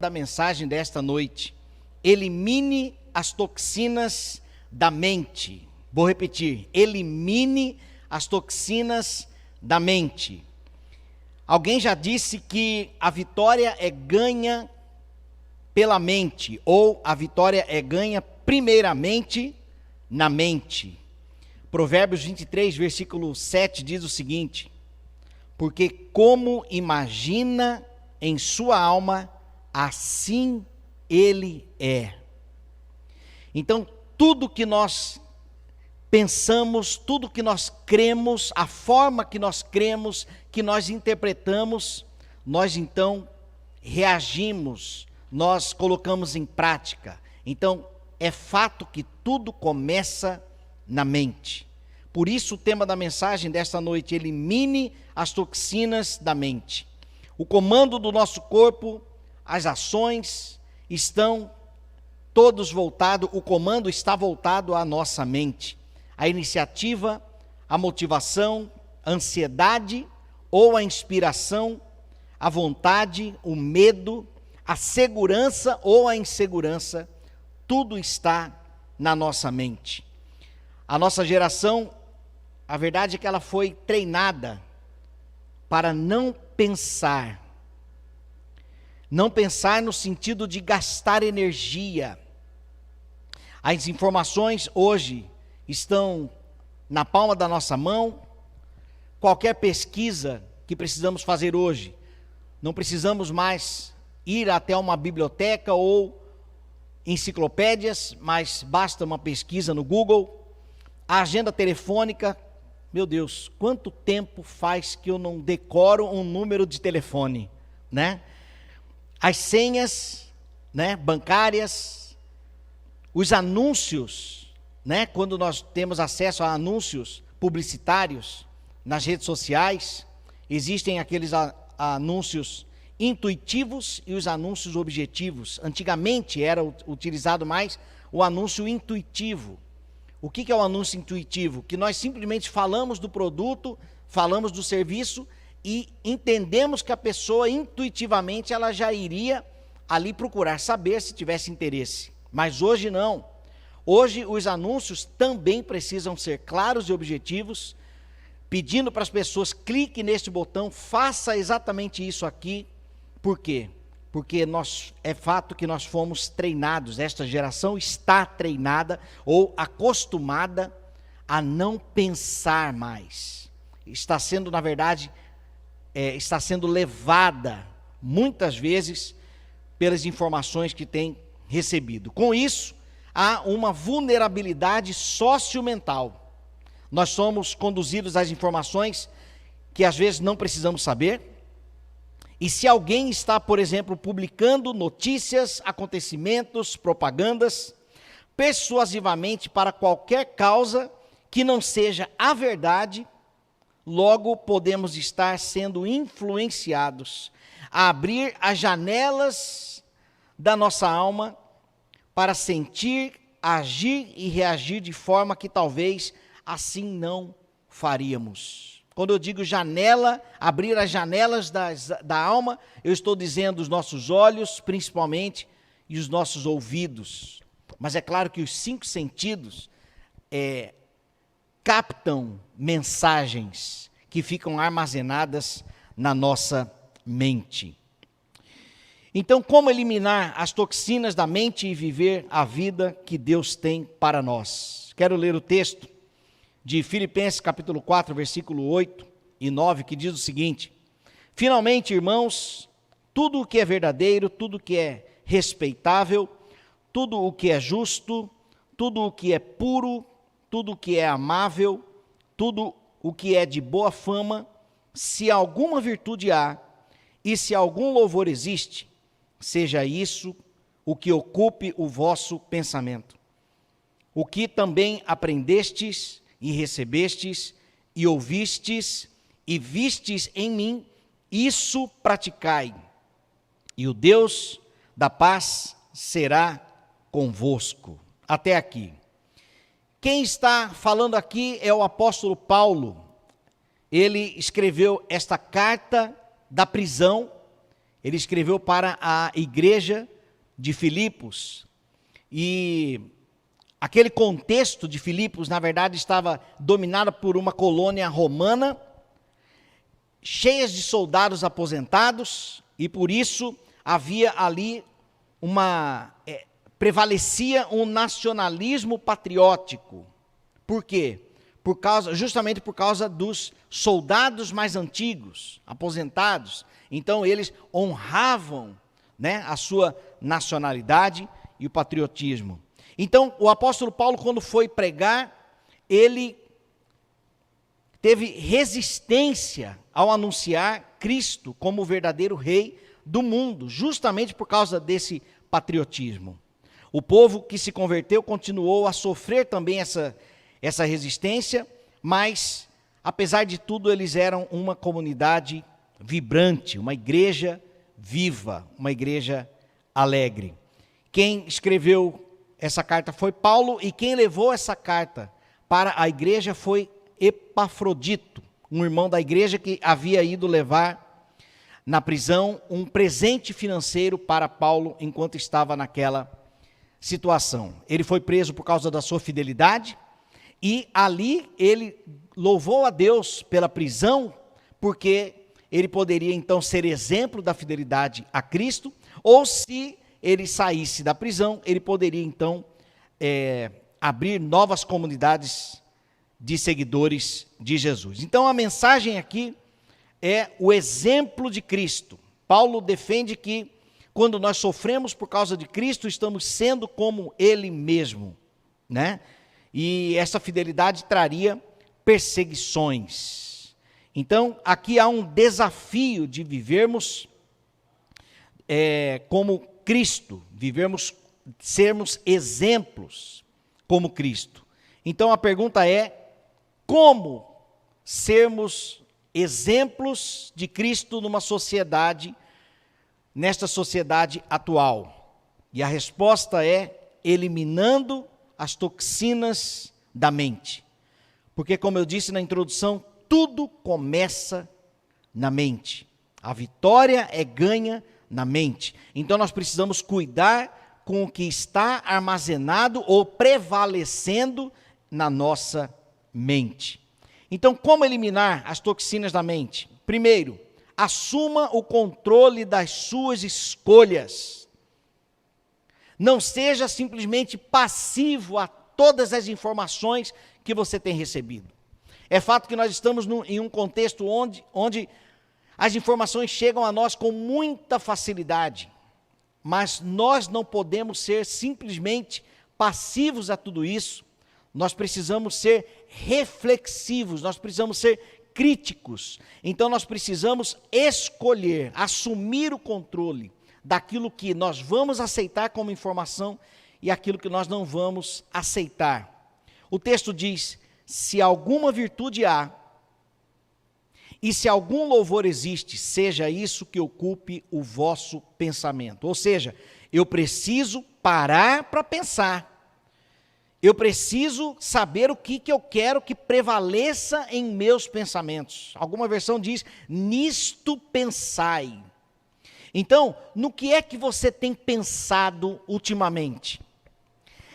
da mensagem desta noite: elimine as toxinas da mente. Vou repetir: elimine as toxinas da mente. Alguém já disse que a vitória é ganha pela mente, ou a vitória é ganha primeiramente na mente. Provérbios 23, versículo 7 diz o seguinte: porque como imagina em sua alma, assim ele é. Então, tudo que nós pensamos, tudo que nós cremos, a forma que nós cremos, que nós interpretamos, nós então reagimos, nós colocamos em prática. Então, é fato que tudo começa na mente. Por isso o tema da mensagem desta noite: elimine as toxinas da mente. O comando do nosso corpo, as ações estão todos voltados, o comando está voltado à nossa mente. A iniciativa, a motivação, a ansiedade ou a inspiração, a vontade, o medo, a segurança ou a insegurança, tudo está na nossa mente. A nossa geração, a verdade é que ela foi treinada para não pensar. Não pensar no sentido de gastar energia. As informações hoje estão na palma da nossa mão. Qualquer pesquisa que precisamos fazer hoje, não precisamos mais ir até uma biblioteca ou enciclopédias, mas basta uma pesquisa no Google. A agenda telefônica, meu Deus, quanto tempo faz que eu não decoro um número de telefone, né? As senhas, né, bancárias, os anúncios, né, quando nós temos acesso a anúncios publicitários nas redes sociais, existem aqueles anúncios intuitivos e os anúncios objetivos. Antigamente era utilizado mais o anúncio intuitivo. O que é o anúncio intuitivo? Que nós simplesmente falamos do produto, falamos do serviço e entendemos que a pessoa intuitivamente ela já iria ali procurar saber se tivesse interesse. Mas hoje não. Hoje os anúncios também precisam ser claros e objetivos, pedindo para as pessoas: clique neste botão, faça exatamente isso aqui. Por quê? Porque é fato que nós fomos treinados, esta geração está treinada ou acostumada a não pensar mais. Está sendo, na verdade, está sendo levada muitas vezes pelas informações que tem recebido. Com isso, há uma vulnerabilidade sociomental. Nós somos conduzidos às informações que às vezes não precisamos saber. E se alguém está, por exemplo, publicando notícias, acontecimentos, propagandas, persuasivamente para qualquer causa que não seja a verdade, logo podemos estar sendo influenciados a abrir as janelas da nossa alma para sentir, agir e reagir de forma que talvez assim não faríamos. Quando eu digo janela, abrir as janelas da alma, eu estou dizendo os nossos olhos, principalmente, e os nossos ouvidos. Mas é claro que os 5 sentidos captam mensagens que ficam armazenadas na nossa mente. Então, como eliminar as toxinas da mente e viver a vida que Deus tem para nós? Quero ler o texto de Filipenses capítulo 4, versículo 8 e 9, que diz o seguinte: finalmente, irmãos, tudo o que é verdadeiro, tudo o que é respeitável, tudo o que é justo, tudo o que é puro, tudo o que é amável, tudo o que é de boa fama, se alguma virtude há e se algum louvor existe, seja isso o que ocupe o vosso pensamento. O que também aprendestes e recebestes e ouvistes e vistes em mim, isso praticai, e o Deus da paz será convosco. Até aqui. Quem está falando aqui é o apóstolo Paulo. Ele escreveu esta carta da prisão Ele escreveu para a igreja de Filipos. E aquele contexto de Filipos, na verdade, estava dominado por uma colônia romana, cheias de soldados aposentados, e por isso havia ali prevalecia um nacionalismo patriótico. Por quê? Justamente por causa dos soldados mais antigos, aposentados. Então eles honravam, né, a sua nacionalidade e o patriotismo. Então o apóstolo Paulo, quando foi pregar, ele teve resistência ao anunciar Cristo como o verdadeiro rei do mundo, justamente por causa desse patriotismo. O povo que se converteu continuou a sofrer também essa resistência, mas, apesar de tudo, eles eram uma comunidade vibrante, uma igreja viva, uma igreja alegre. Quem escreveu essa carta foi Paulo, e quem levou essa carta para a igreja foi Epafrodito, um irmão da igreja que havia ido levar na prisão um presente financeiro para Paulo enquanto estava naquela situação. Ele foi preso por causa da sua fidelidade, e ali ele louvou a Deus pela prisão, porque ele poderia então ser exemplo da fidelidade a Cristo, ou se ele saísse da prisão, ele poderia então abrir novas comunidades de seguidores de Jesus. Então a mensagem aqui é o exemplo de Cristo. Paulo defende que quando nós sofremos por causa de Cristo, estamos sendo como Ele mesmo, né? E essa fidelidade traria perseguições. Então, aqui há um desafio de vivermos como Cristo, sermos exemplos como Cristo. Então, a pergunta é: como sermos exemplos de Cristo nesta sociedade atual? E a resposta é eliminando as toxinas da mente. Porque, como eu disse na introdução, tudo começa na mente. A vitória é ganha na mente. Então nós precisamos cuidar com o que está armazenado ou prevalecendo na nossa mente. Então, como eliminar as toxinas da mente? Primeiro, assuma o controle das suas escolhas. Não seja simplesmente passivo a todas as informações que você tem recebido. É fato que nós estamos em um contexto onde as informações chegam a nós com muita facilidade, mas nós não podemos ser simplesmente passivos a tudo isso. Nós precisamos ser reflexivos, nós precisamos ser críticos. Então nós precisamos escolher, assumir o controle daquilo que nós vamos aceitar como informação e aquilo que nós não vamos aceitar. O texto diz: se alguma virtude há, e se algum louvor existe, seja isso que ocupe o vosso pensamento. Ou seja, eu preciso parar para pensar. Eu preciso saber o que eu quero que prevaleça em meus pensamentos. Alguma versão diz: nisto pensai. Então, no que é que você tem pensado ultimamente?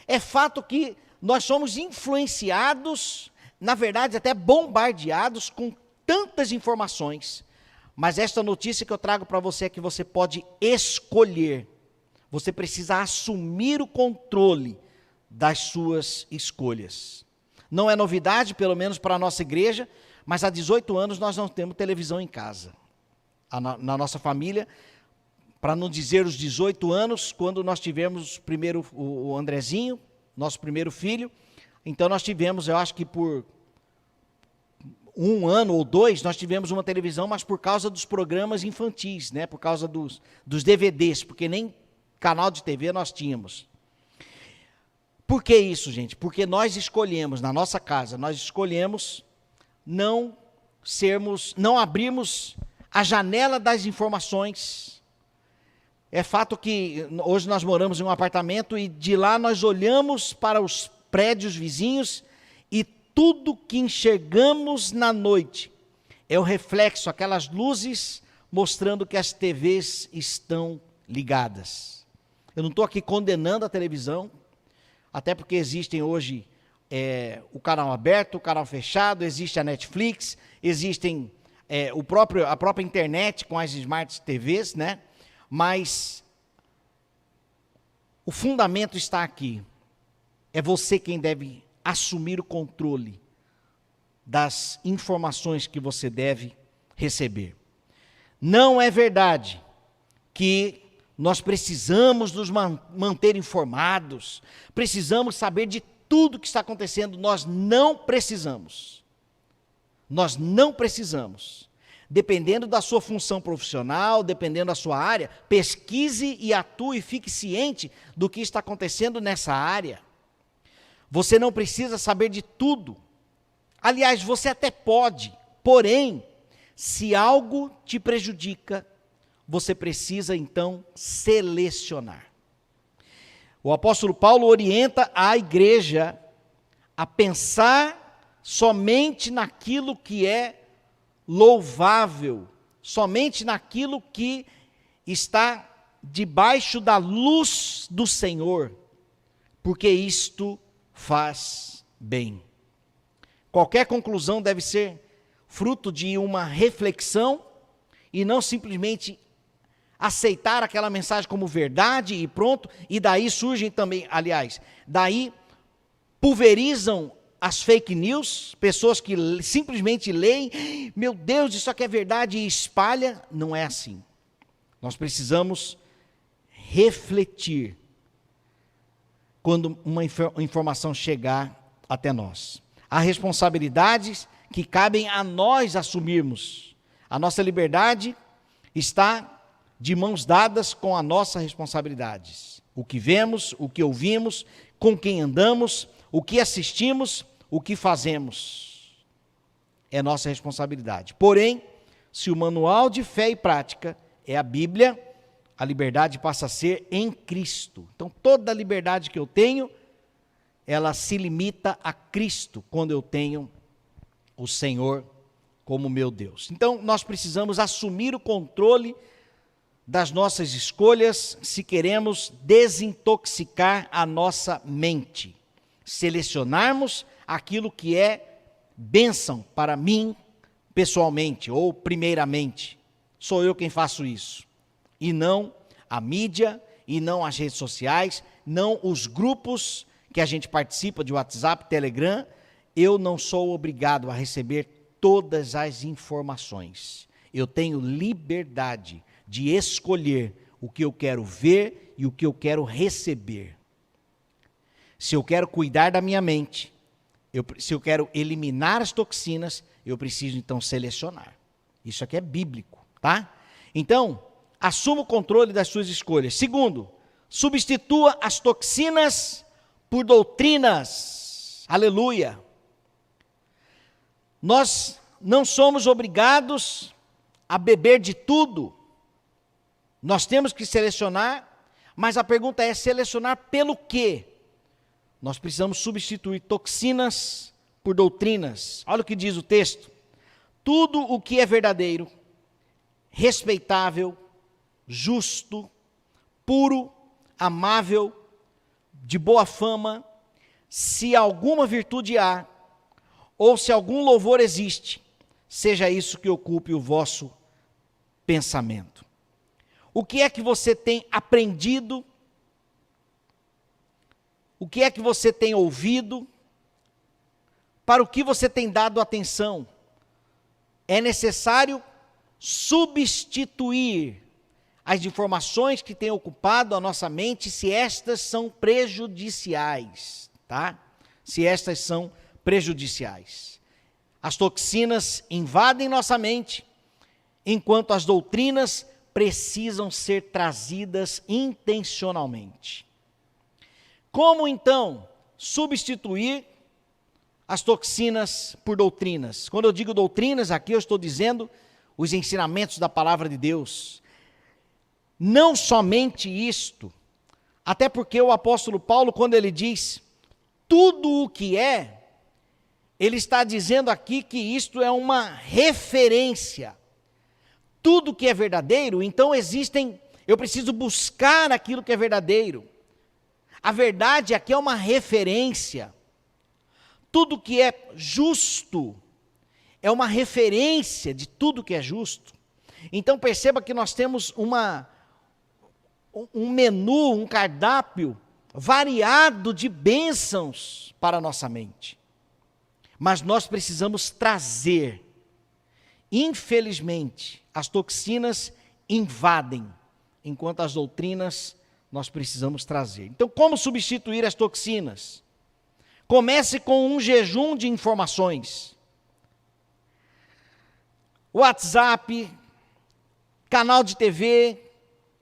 É fato que nós somos influenciados, na verdade até bombardeados com tantas informações, mas esta notícia que eu trago para você é que você pode escolher. Você precisa assumir o controle das suas escolhas. Não é novidade, pelo menos para a nossa igreja, mas há 18 anos nós não temos televisão em casa. Na nossa família, para não dizer os 18 anos, quando nós tivemos primeiro o Andrezinho, nosso primeiro filho, então nós tivemos, eu acho que por 1 ano ou 2, nós tivemos uma televisão, mas por causa dos programas infantis, né? Por causa dos DVDs, porque nem canal de TV nós tínhamos. Por que isso, gente? Porque nós escolhemos, na nossa casa, nós escolhemos não abrirmos a janela das informações. É fato que hoje nós moramos em um apartamento e de lá nós olhamos para os prédios vizinhos e tudo que enxergamos na noite é o reflexo, aquelas luzes mostrando que as TVs estão ligadas. Eu não estou aqui condenando a televisão, até porque existem hoje o canal aberto, o canal fechado, existe a Netflix, existem a própria internet com as Smart TVs, né? Mas o fundamento está aqui. É você quem deve assumir o controle das informações que você deve receber. Não é verdade que nós precisamos nos manter informados, precisamos saber de tudo que está acontecendo. Nós não precisamos. Nós não precisamos. Dependendo da sua função profissional, dependendo da sua área, pesquise e atue, fique ciente do que está acontecendo nessa área. Você não precisa saber de tudo. Aliás, você até pode, porém, se algo te prejudica, você precisa então selecionar. O apóstolo Paulo orienta a igreja a pensar somente naquilo que é louvável, somente naquilo que está debaixo da luz do Senhor, porque isto faz bem. Qualquer conclusão deve ser fruto de uma reflexão e não simplesmente aceitar aquela mensagem como verdade e pronto, e daí surgem também, aliás, daí pulverizam as fake news, pessoas que simplesmente leem, meu Deus, isso aqui é verdade, e espalha. Não é assim. Nós precisamos refletir quando uma informação chegar até nós. Há responsabilidades que cabem a nós assumirmos. A nossa liberdade está de mãos dadas com a nossa responsabilidade. O que vemos, o que ouvimos, com quem andamos, o que assistimos, o que fazemos. É nossa responsabilidade. Porém, se o manual de fé e prática é a Bíblia, a liberdade passa a ser em Cristo. Então, toda a liberdade que eu tenho, ela se limita a Cristo, quando eu tenho o Senhor como meu Deus. Então, nós precisamos assumir o controle das nossas escolhas se queremos desintoxicar a nossa mente. Selecionarmos aquilo que é bênção para mim pessoalmente, ou primeiramente. Sou eu quem faço isso. E não a mídia, e não as redes sociais, não os grupos que a gente participa de WhatsApp, Telegram. Eu não sou obrigado a receber todas as informações. Eu tenho liberdade de escolher o que eu quero ver e o que eu quero receber. Se eu quero cuidar da minha mente, se eu quero eliminar as toxinas, eu preciso então selecionar. Isso aqui é bíblico, tá? Então, assuma o controle das suas escolhas. Segundo, substitua as toxinas por doutrinas. Aleluia! Nós não somos obrigados a beber de tudo. Nós temos que selecionar, mas a pergunta é: selecionar pelo quê? Nós precisamos substituir toxinas por doutrinas. Olha o que diz o texto: tudo o que é verdadeiro, respeitável, justo, puro, amável, de boa fama, se alguma virtude há, ou se algum louvor existe, seja isso que ocupe o vosso pensamento. O que é que você tem aprendido? O que é que você tem ouvido? Para o que você tem dado atenção? É necessário substituir as informações que têm ocupado a nossa mente, se estas são prejudiciais, tá? Se estas são prejudiciais. As toxinas invadem nossa mente, enquanto as doutrinas precisam ser trazidas intencionalmente. Como então substituir as toxinas por doutrinas? Quando eu digo doutrinas, aqui eu estou dizendo os ensinamentos da palavra de Deus. Não somente isto, até porque o apóstolo Paulo, quando ele diz tudo o que é, ele está dizendo aqui que isto é uma referência. tudo que é verdadeiro, então eu preciso buscar aquilo que é verdadeiro. A verdade aqui é uma referência. Tudo que é justo é uma referência de tudo que é justo. Então perceba que nós temos um menu, um cardápio variado de bênçãos para a nossa mente. Mas nós precisamos trazer. Infelizmente, as toxinas invadem, enquanto as doutrinas nós precisamos trazer. Então, como substituir as toxinas? Comece com um jejum de informações. WhatsApp, canal de TV,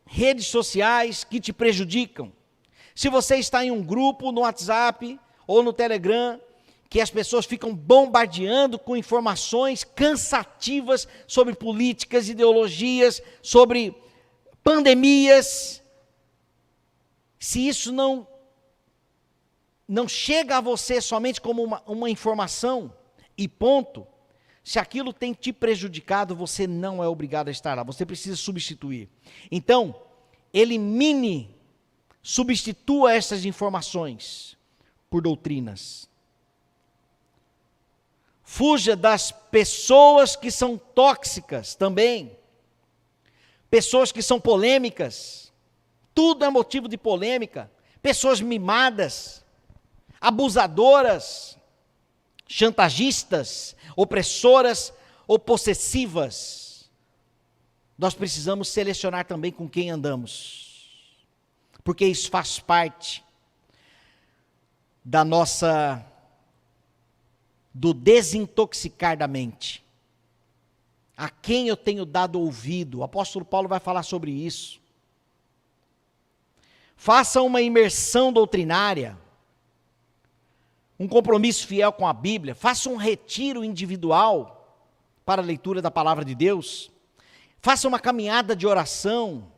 redes sociais que te prejudicam. Se você está em um grupo no WhatsApp ou no Telegram, que as pessoas ficam bombardeando com informações cansativas sobre políticas, ideologias, sobre pandemias, se isso não chega a você somente como uma informação e ponto, se aquilo tem te prejudicado, você não é obrigado a estar lá, você precisa substituir. Então, substitua essas informações por doutrinas. Fuja das pessoas que são tóxicas também, pessoas que são polêmicas, tudo é motivo de polêmica, pessoas mimadas, abusadoras, chantagistas, opressoras ou possessivas. Nós precisamos selecionar também com quem andamos, porque isso faz parte do desintoxicar da mente. A quem eu tenho dado ouvido? O apóstolo Paulo vai falar sobre isso. Faça uma imersão doutrinária, um compromisso fiel com a Bíblia, faça um retiro individual para a leitura da palavra de Deus, faça uma caminhada de oração,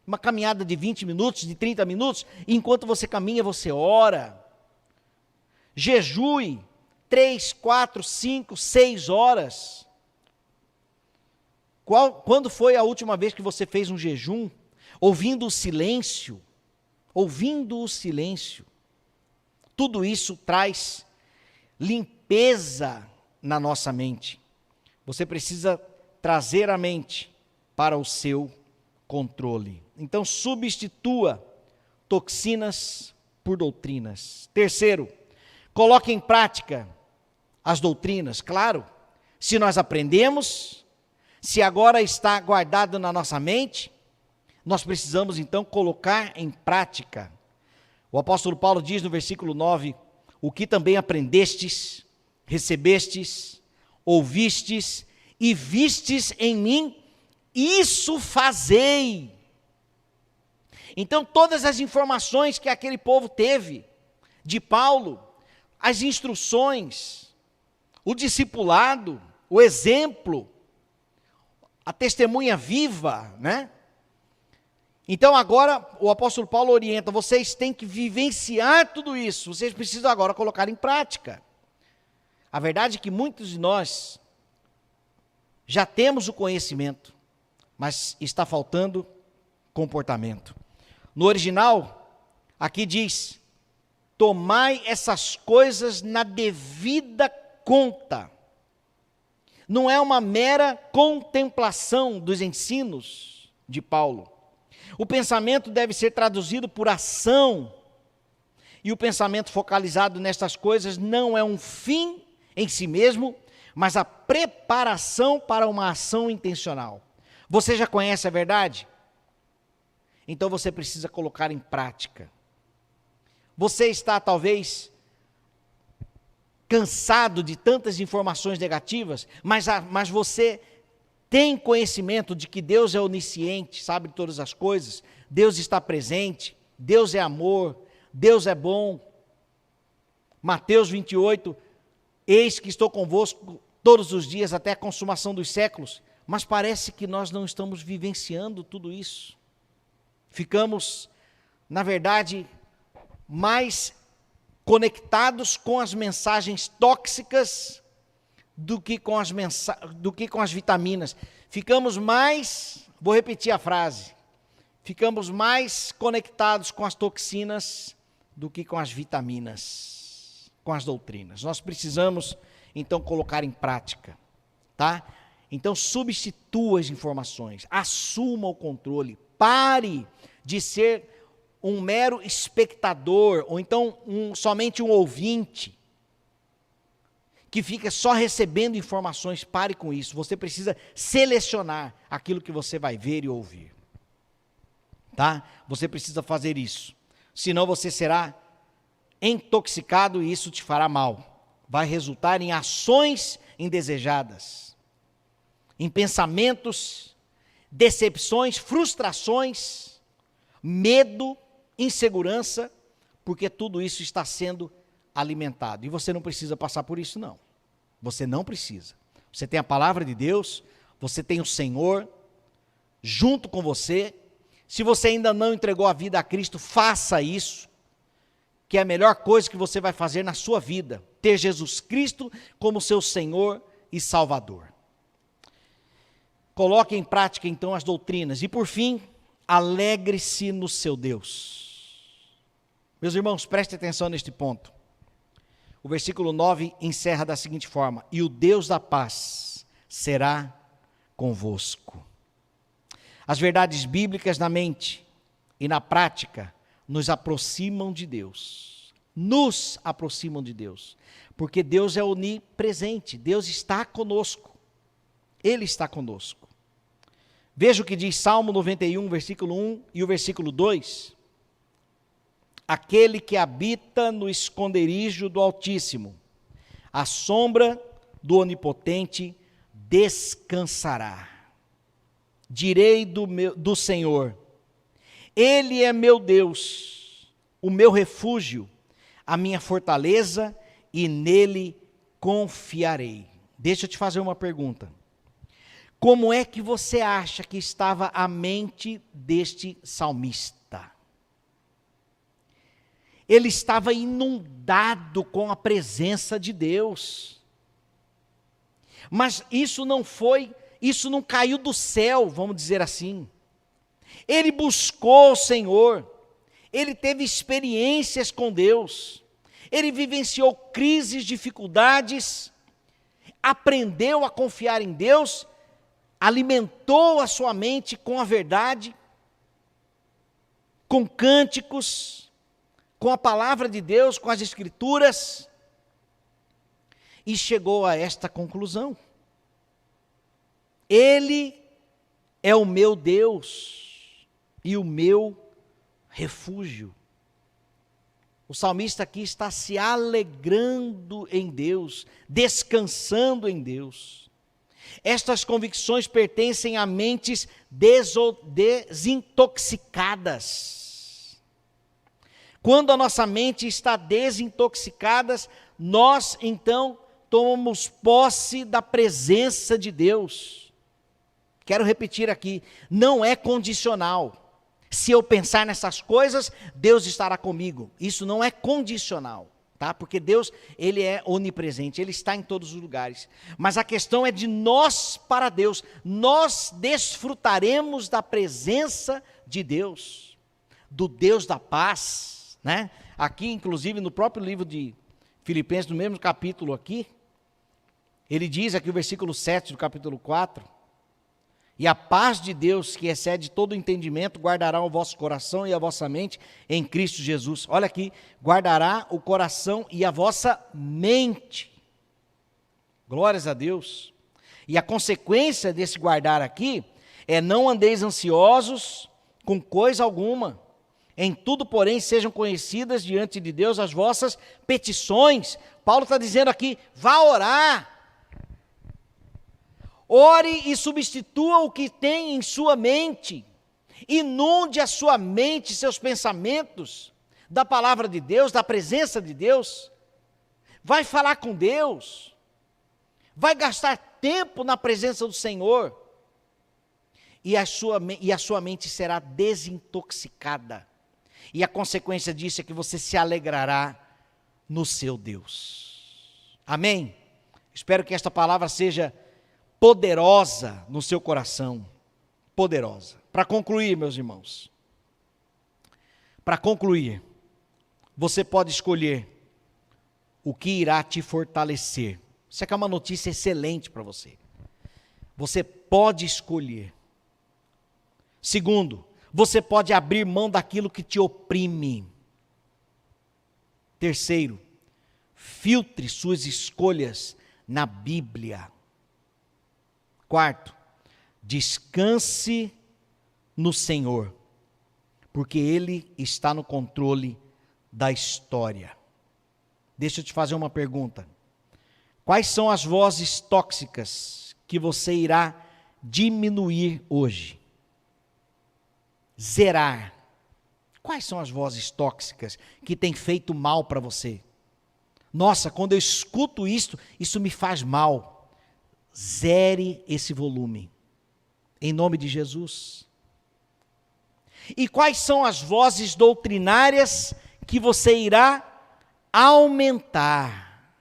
uma caminhada de 20 minutos, de 30 minutos, e enquanto você caminha, você ora. Jejue 3, 4, 5, 6 horas. Quando foi a última vez que você fez um jejum? Ouvindo o silêncio. Ouvindo o silêncio. Tudo isso traz limpeza na nossa mente. Você precisa trazer a mente para o seu controle. Então, substitua toxinas por doutrinas. Terceiro, coloque em prática as doutrinas. Claro, se nós aprendemos, se agora está guardado na nossa mente, nós precisamos então colocar em prática. O apóstolo Paulo diz no versículo 9, o que também aprendestes, recebestes, ouvistes e vistes em mim, isso fazei. Então todas as informações que aquele povo teve de Paulo, as instruções, o discipulado, o exemplo, a testemunha viva, né? Então agora o apóstolo Paulo orienta, vocês têm que vivenciar tudo isso, vocês precisam agora colocar em prática. A verdade é que muitos de nós já temos o conhecimento, mas está faltando comportamento. No original, aqui diz, tomai essas coisas na devida conta. Não é uma mera contemplação dos ensinos de Paulo. O pensamento deve ser traduzido por ação, e o pensamento focalizado nestas coisas não é um fim em si mesmo, mas a preparação para uma ação intencional. Você já conhece a verdade? Então você precisa colocar em prática. Você está talvez cansado de tantas informações negativas, mas você tem conhecimento de que Deus é onisciente, sabe de todas as coisas, Deus está presente, Deus é amor, Deus é bom. Mateus 28, eis que estou convosco todos os dias até a consumação dos séculos, mas parece que nós não estamos vivenciando tudo isso. Ficamos, na verdade, mais conectados com as mensagens tóxicas do que com as vitaminas. Ficamos mais, vou repetir a frase, ficamos mais conectados com as toxinas do que com as vitaminas, com as doutrinas. Nós precisamos, então, colocar em prática, tá? Então, substitua as informações, assuma o controle, pare de ser um mero espectador, ou então somente um ouvinte, que fica só recebendo informações. Pare com isso. Você precisa selecionar aquilo que você vai ver e ouvir. Tá? Você precisa fazer isso. Senão você será intoxicado e isso te fará mal. Vai resultar em ações indesejadas, em pensamentos, decepções, frustrações, medo, insegurança, porque tudo isso está sendo alimentado. E você não precisa passar por isso, não. Você não precisa. Você tem a palavra de Deus, você tem o Senhor junto com você. Se você ainda não entregou a vida a Cristo, faça isso, que é a melhor coisa que você vai fazer na sua vida, ter Jesus Cristo como seu Senhor e Salvador. Coloque em prática então as doutrinas. E por fim, alegre-se no seu Deus. Meus irmãos, prestem atenção neste ponto. O versículo 9 encerra da seguinte forma: e o Deus da paz será convosco. As verdades bíblicas na mente e na prática nos aproximam de Deus. Nos aproximam de Deus. Porque Deus é onipresente, Deus está conosco. Ele está conosco. Veja o que diz Salmo 91, versículo 1 e o versículo 2. Aquele que habita no esconderijo do Altíssimo, à sombra do Onipotente descansará. Direi do Senhor, Ele é meu Deus, o meu refúgio, a minha fortaleza, e nele confiarei. Deixa eu te fazer uma pergunta. Como é que você acha que estava a mente deste salmista? Ele estava inundado com a presença de Deus. Mas isso não caiu do céu, vamos dizer assim. Ele buscou o Senhor, ele teve experiências com Deus, ele vivenciou crises, dificuldades, aprendeu a confiar em Deus, alimentou a sua mente com a verdade, com cânticos, com a palavra de Deus, com as Escrituras, e chegou a esta conclusão: Ele é o meu Deus e o meu refúgio. O salmista aqui está se alegrando em Deus, descansando em Deus. Estas convicções pertencem a mentes desintoxicadas. Quando a nossa mente está desintoxicada, nós então tomamos posse da presença de Deus. Quero repetir aqui, não é condicional. Se eu pensar nessas coisas, Deus estará comigo. Isso não é condicional, tá? Porque Deus, Ele é onipresente, Ele está em todos os lugares. Mas a questão é de nós para Deus. Nós desfrutaremos da presença de Deus, do Deus da paz, né? Aqui, inclusive, no próprio livro de Filipenses, no mesmo capítulo aqui, ele diz aqui o versículo 7 do capítulo 4, e a paz de Deus, que excede todo o entendimento, guardará o vosso coração e a vossa mente em Cristo Jesus. Olha aqui, guardará o coração e a vossa mente. Glórias a Deus. E a consequência desse guardar aqui é: não andeis ansiosos com coisa alguma. Em tudo, porém, sejam conhecidas diante de Deus as vossas petições. Paulo está dizendo aqui, vá orar. Ore e substitua o que tem em sua mente. Inunde a sua mente, seus pensamentos, da palavra de Deus, da presença de Deus. Vai falar com Deus. Vai gastar tempo na presença do Senhor. E a sua mente será desintoxicada. E a consequência disso é que você se alegrará no seu Deus. Amém? Espero que esta palavra seja poderosa no seu coração. Poderosa. Para concluir, meus irmãos. Para concluir, você pode escolher o que irá te fortalecer. Isso aqui é uma notícia excelente para você. Você pode escolher. Segundo, você pode abrir mão daquilo que te oprime. Terceiro, filtre suas escolhas na Bíblia. Quarto, descanse no Senhor, porque Ele está no controle da história. Deixa eu te fazer uma pergunta. Quais são as vozes tóxicas que você irá diminuir hoje? Zerar. Quais são as vozes tóxicas que têm feito mal para você? Nossa, quando eu escuto isso me faz mal. Zere esse volume, em nome de Jesus. E quais são as vozes doutrinárias que você irá aumentar?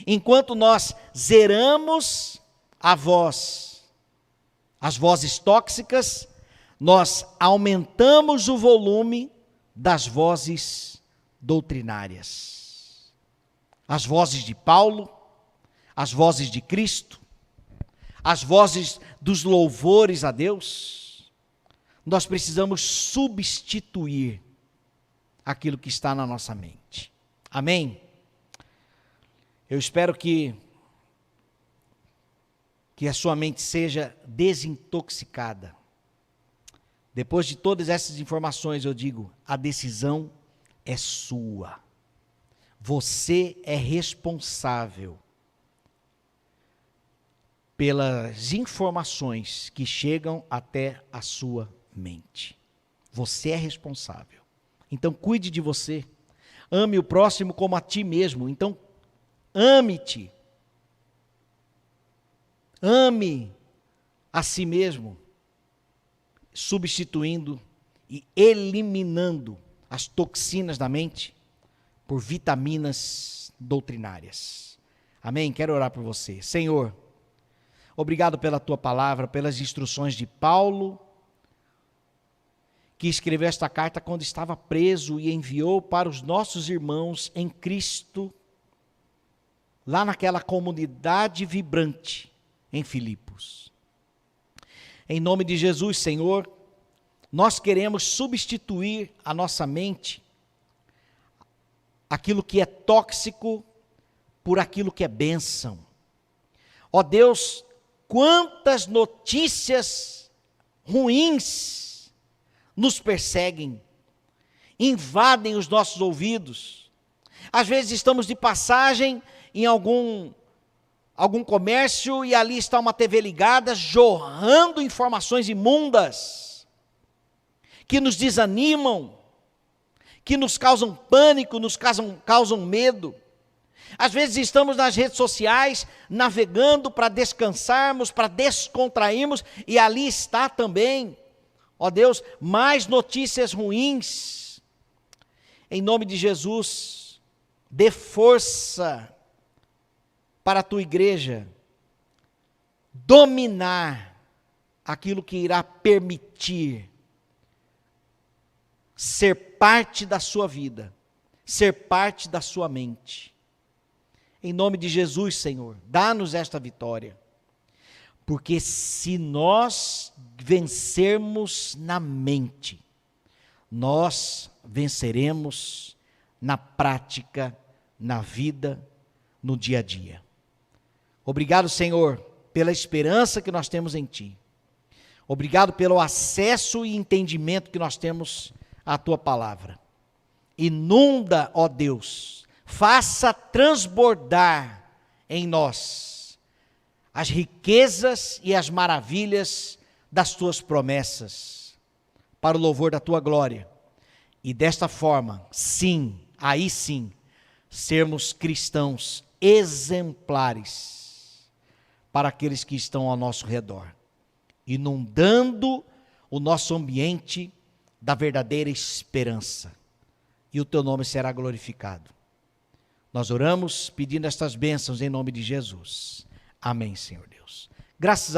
Enquanto nós zeramos as vozes tóxicas, nós aumentamos o volume das vozes doutrinárias. As vozes de Paulo, as vozes de Cristo, as vozes dos louvores a Deus. Nós precisamos substituir aquilo que está na nossa mente. Amém? Eu espero que a sua mente seja desintoxicada. Depois de todas essas informações, eu digo, a decisão é sua. Você é responsável pelas informações que chegam até a sua mente. Você é responsável. Então, cuide de você. Ame o próximo como a ti mesmo. Então, ame-te. Ame a si mesmo, substituindo e eliminando as toxinas da mente por vitaminas doutrinárias. Amém? Quero orar por você. Senhor, obrigado pela tua palavra, pelas instruções de Paulo, que escreveu esta carta quando estava preso e enviou para os nossos irmãos em Cristo, lá naquela comunidade vibrante em Filipos. Em nome de Jesus, Senhor, nós queremos substituir a nossa mente, aquilo que é tóxico, por aquilo que é bênção. Ó Deus, quantas notícias ruins nos perseguem, invadem os nossos ouvidos. Às vezes estamos de passagem em algum comércio e ali está uma TV ligada, jorrando informações imundas, que nos desanimam, que nos causam pânico, nos causam medo. Às vezes estamos nas redes sociais, navegando para descansarmos, para descontrairmos, e ali está também, ó Deus, mais notícias ruins. Em nome de Jesus, dê força para a tua igreja dominar aquilo que irá permitir ser parte da sua vida, ser parte da sua mente. Em nome de Jesus, Senhor, dá-nos esta vitória, porque se nós vencermos na mente, nós venceremos na prática, na vida, no dia a dia. Obrigado, Senhor, pela esperança que nós temos em Ti. Obrigado pelo acesso e entendimento que nós temos à Tua palavra. Inunda, ó Deus, faça transbordar em nós as riquezas e as maravilhas das Tuas promessas, para o louvor da Tua glória. E desta forma, sim, aí sim, sermos cristãos exemplares para aqueles que estão ao nosso redor, inundando o nosso ambiente da verdadeira esperança, e o teu nome será glorificado. Nós oramos pedindo estas bênçãos em nome de Jesus. Amém, Senhor Deus. Graças a